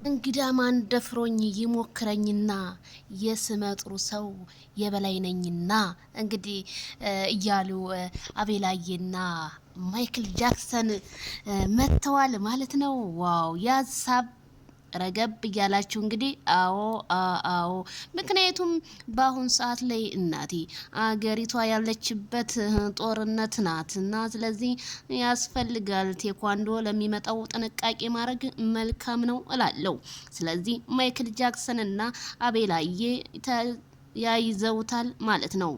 እንግዳ ማን ደፍሮኝ ይሞክረኝና የስመጥሩ ሰው የበላይ ነኝና እንግዲህ እያሉ አቤላዬና ማይክል ጃክሰን መጥተዋል ማለት ነው። ዋው ያሳብ ረገብ እያላችሁ እንግዲህ አዎ ምክንያቱም በአሁን ሰዓት ላይ እናቴ አገሪቷ ያለችበት ጦርነት ናት እና ስለዚህ ያስፈልጋል ቴኳንዶ ለሚመጣው ጥንቃቄ ማድረግ መልካም ነው እላለሁ። ስለዚህ ማይክል ጃክሰን እና አቤላዬ ያይዘውታል ማለት ነው።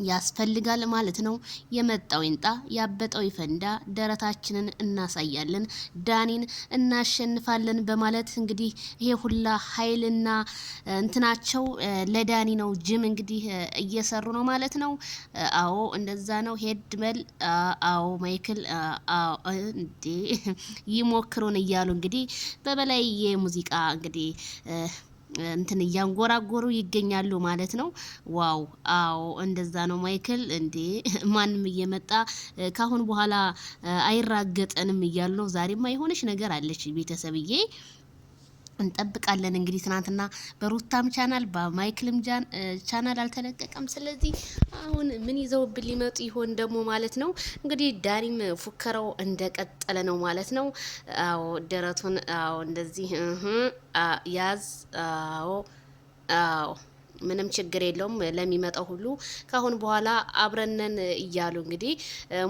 ያስፈልጋል ማለት ነው። የመጣው ይንጣ ያበጠው ይፈንዳ፣ ደረታችንን እናሳያለን፣ ዳኒን እናሸንፋለን በማለት እንግዲህ ይሄ ሁላ ኃይልና እንትናቸው ለዳኒ ነው። ጅም እንግዲህ እየሰሩ ነው ማለት ነው። አዎ እንደዛ ነው። ሄድ በል አዎ ማይክል እንዴ ይሞክሩን እያሉ እንግዲህ በበላይ የሙዚቃ እንግዲህ እንትን እያንጎራጎሩ ይገኛሉ ማለት ነው። ዋው አዎ እንደዛ ነው ማይክል እንዴ ማንም እየመጣ ካሁን በኋላ አይራገጠንም እያሉ ነው። ዛሬማ የሆነች ነገር አለች ቤተሰብዬ እንጠብቃለን። እንግዲህ ትናንትና በሩታም ቻናል በማይክልም ቻናል አልተለቀቀም። ስለዚህ አሁን ምን ይዘውብን ሊመጡ ይሆን ደግሞ ማለት ነው። እንግዲህ ዳኒም ፉከራው እንደቀጠለ ነው ማለት ነው። አዎ ደረቱን አዎ እንደዚህ ያዝ አዎ ምንም ችግር የለውም ለሚመጣው ሁሉ ካሁን በኋላ አብረነን እያሉ እንግዲህ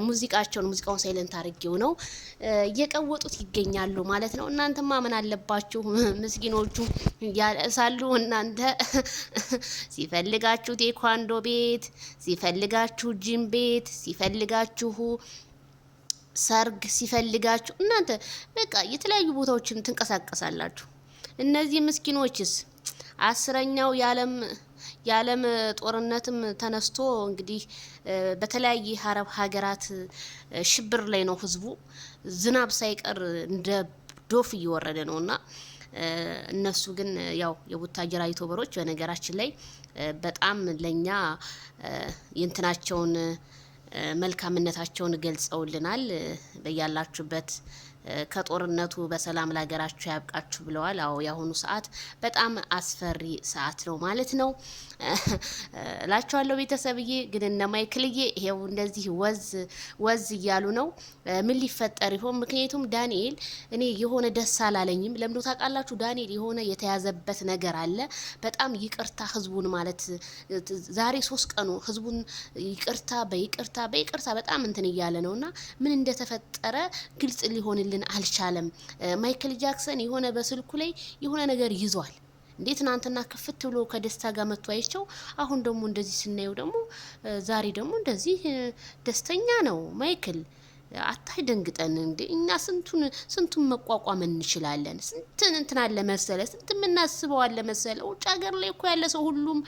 ሙዚቃውን ሳይለንት አድርጌው ነው እየቀወጡት ይገኛሉ ማለት ነው። እናንተማ ምን አለባችሁ ምስኪኖቹ ያለሳሉ። እናንተ ሲፈልጋችሁ ቴኳንዶ ቤት፣ ሲፈልጋችሁ ጂም ቤት፣ ሲፈልጋችሁ ሰርግ፣ ሲፈልጋችሁ እናንተ በቃ የተለያዩ ቦታዎችን ትንቀሳቀሳላችሁ። እነዚህ ምስኪኖችስ አስረኛው የዓለም ጦርነትም ተነስቶ እንግዲህ በተለያየ አረብ ሀገራት ሽብር ላይ ነው ህዝቡ። ዝናብ ሳይቀር እንደ ዶፍ እየወረደ ነውና እነሱ ግን ያው የቡታጀራ ዩቲዩበሮች በነገራችን ላይ በጣም ለኛ የእንትናቸውን መልካምነታቸውን ገልጸውልናል። በያላችሁበት ከጦርነቱ በሰላም ለሀገራችሁ ያብቃችሁ ብለዋል። አዎ የአሁኑ ሰዓት በጣም አስፈሪ ሰዓት ነው ማለት ነው እላችኋለሁ ቤተሰብዬ። ግን እነ ማይክልዬ ይሄው እንደዚህ ወዝ እያሉ ነው። ምን ሊፈጠር ይሆን? ምክንያቱም ዳንኤል እኔ የሆነ ደስ አላለኝም። ለምዶ ታውቃላችሁ ዳንኤል የሆነ የተያዘበት ነገር አለ። በጣም ይቅርታ ህዝቡን ማለት ዛሬ 3 ቀኑ ህዝቡን ይቅርታ በይቅርታ በጣም እንትን እያለ ነውና ምን እንደተፈጠረ ግልጽ ሊሆንልን አልቻለም። ማይክል ጃክሰን የሆነ በስልኩ ላይ የሆነ ነገር ይዟል። እንዴት ትናንትና ክፍት ብሎ ከደስታ ጋር መጥቶ አይቸው፣ አሁን ደግሞ እንደዚህ ስናየው ደግሞ ዛሬ ደግሞ እንደዚህ ደስተኛ ነው ማይክል። አታይ ደንግጠን እንዴ እኛ ስንቱን መቋቋም እንችላለን? ስንትን እንትን አለ መሰለ፣ ስንት የምናስበው አለ መሰለ። ውጭ ሀገር ላይ እኮ ያለ ሰው ሁሉም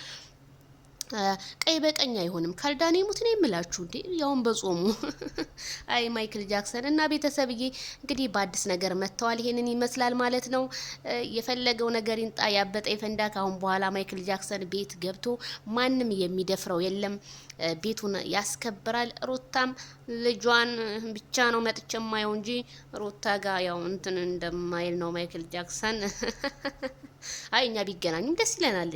ቀይ በቀኝ አይሆንም። ካልዳኔ ሙት ነው የምላችሁ እንዴ ያውን በጾሙ አይ ማይክል ጃክሰን እና ቤተሰብዬ እንግዲህ በአዲስ ነገር መጥተዋል። ይሄንን ይመስላል ማለት ነው። የፈለገው ነገር ይንጣ ያበጠ ይፈንዳ። ካሁን በኋላ ማይክል ጃክሰን ቤት ገብቶ ማንም የሚደፍረው የለም። ቤቱን ያስከብራል። ሩታም ልጇን ብቻ ነው መጥቼ ማየው እንጂ ሩታ ጋር ያው እንትን እንደማይል ነው ማይክል ጃክሰን። አይ እኛ ቢገናኙም ደስ ይለናል።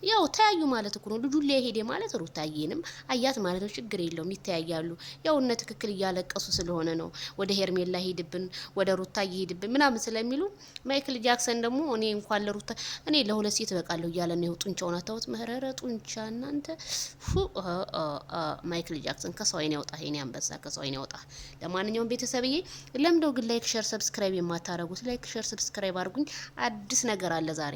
ያው ተያዩ ማለት እኮ ነው። ልጁ ላይ ሄደ ማለት ሩታዬንም አያት ማለት ነው። ችግር የለውም ይተያያሉ። ያው እነ ትክክል እያለቀሱ ስለሆነ ነው ወደ ሄርሜላ ሄድብን ወደ ሩታዬ ሄድብን ምናምን ስለሚሉ ማይክል ጃክሰን ደግሞ እኔ እንኳን ለሩታ እኔ ለሁለት ሴት በቃለሁ እያለ ነው። ጡንቻውን አታውት መረረ ጡንቻ እናንተ ማይክል ጃክሰን ከሰው አይን ያውጣ። ይሄን አንበሳ ከሰው አይን ያውጣ። ለማንኛውም ቤተሰብዬ ለምደው ግን ላይክ ሼር ሰብስክራይብ የማታረጉት ላይክ ሼር ሰብስክራይብ አድርጉኝ። አዲስ ነገር አለ ዛሬ